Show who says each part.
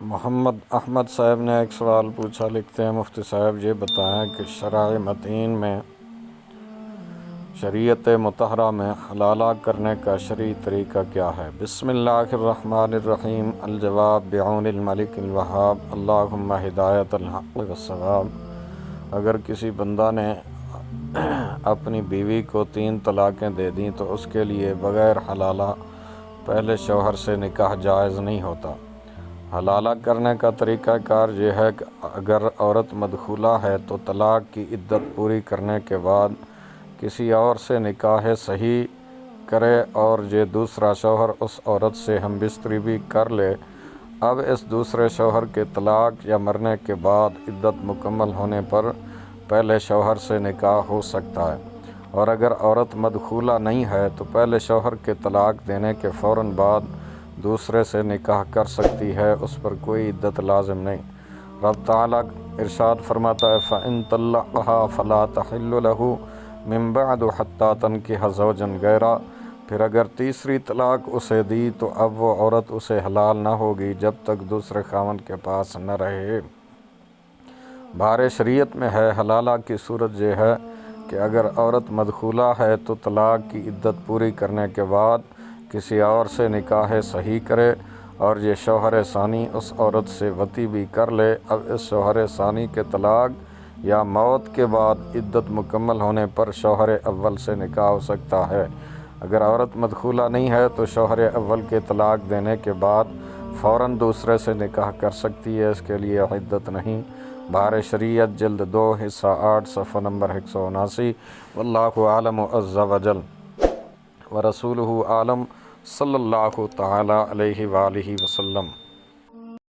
Speaker 1: محمد احمد صاحب نے ایک سوال پوچھا، لکھتے ہیں مفتی صاحب یہ بتائیں کہ شرع متین میں شریعت مطہرہ میں حلالہ کرنے کا شرعی طریقہ کیا ہے؟ بسم اللہ الرحمن الرحیم۔ الجواب بعون الملک الوہاب، اللہم ہدایت الحق والصواب۔ اگر کسی بندہ نے اپنی بیوی کو 3 طلاقیں دے دیں تو اس کے لیے بغیر حلالہ پہلے شوہر سے نکاح جائز نہیں ہوتا۔ حلالہ کرنے کا طریقہ کار یہ ہے کہ اگر عورت مدخولہ ہے تو طلاق کی عدت پوری کرنے کے بعد کسی اور سے نکاح صحیح کرے اور یہ دوسرا شوہر اس عورت سے ہم بستری بھی کر لے۔ اب اس دوسرے شوہر کے طلاق یا مرنے کے بعد عدت مکمل ہونے پر پہلے شوہر سے نکاح ہو سکتا ہے، اور اگر عورت مدخولہ نہیں ہے تو پہلے شوہر کے طلاق دینے کے فوراً بعد دوسرے سے نکاح کر سکتی ہے، اس پر کوئی عدت لازم نہیں۔ رب تعالیٰ ارشاد فرماتا ہے فَإِن طَلَّقَهَا فَلَا تَحِلُّ لَهُ مِن بَعْدُ حَتَّىٰ تَنكِحَ زَوْجًا غَيْرَهُ۔ پھر اگر تیسری طلاق اسے دی تو اب وہ عورت اسے حلال نہ ہوگی جب تک دوسرے خاوند کے پاس نہ رہے۔ بہر شریعت میں ہے حلالہ کی صورت یہ ہے کہ اگر عورت مدخولہ ہے تو طلاق کی عدت پوری کرنے کے بعد کسی اور سے نکاح صحیح کرے اور یہ شوہر ثانی اس عورت سے وطی بھی کر لے۔ اب اس شوہر ثانی کے طلاق یا موت کے بعد عدت مکمل ہونے پر شوہر اول سے نکاح ہو سکتا ہے۔ اگر عورت مدخولہ نہیں ہے تو شوہر اول کے طلاق دینے کے بعد فوراً دوسرے سے نکاح کر سکتی ہے، اس کے لیے عدت نہیں۔ بہر شریعت جلد 2 حصہ 8 صفحہ نمبر 179۔ واللہ اعلم عز وجل ورسولہ اعلم، صلی اللہ تعالی علیہ وآلہ وسلم۔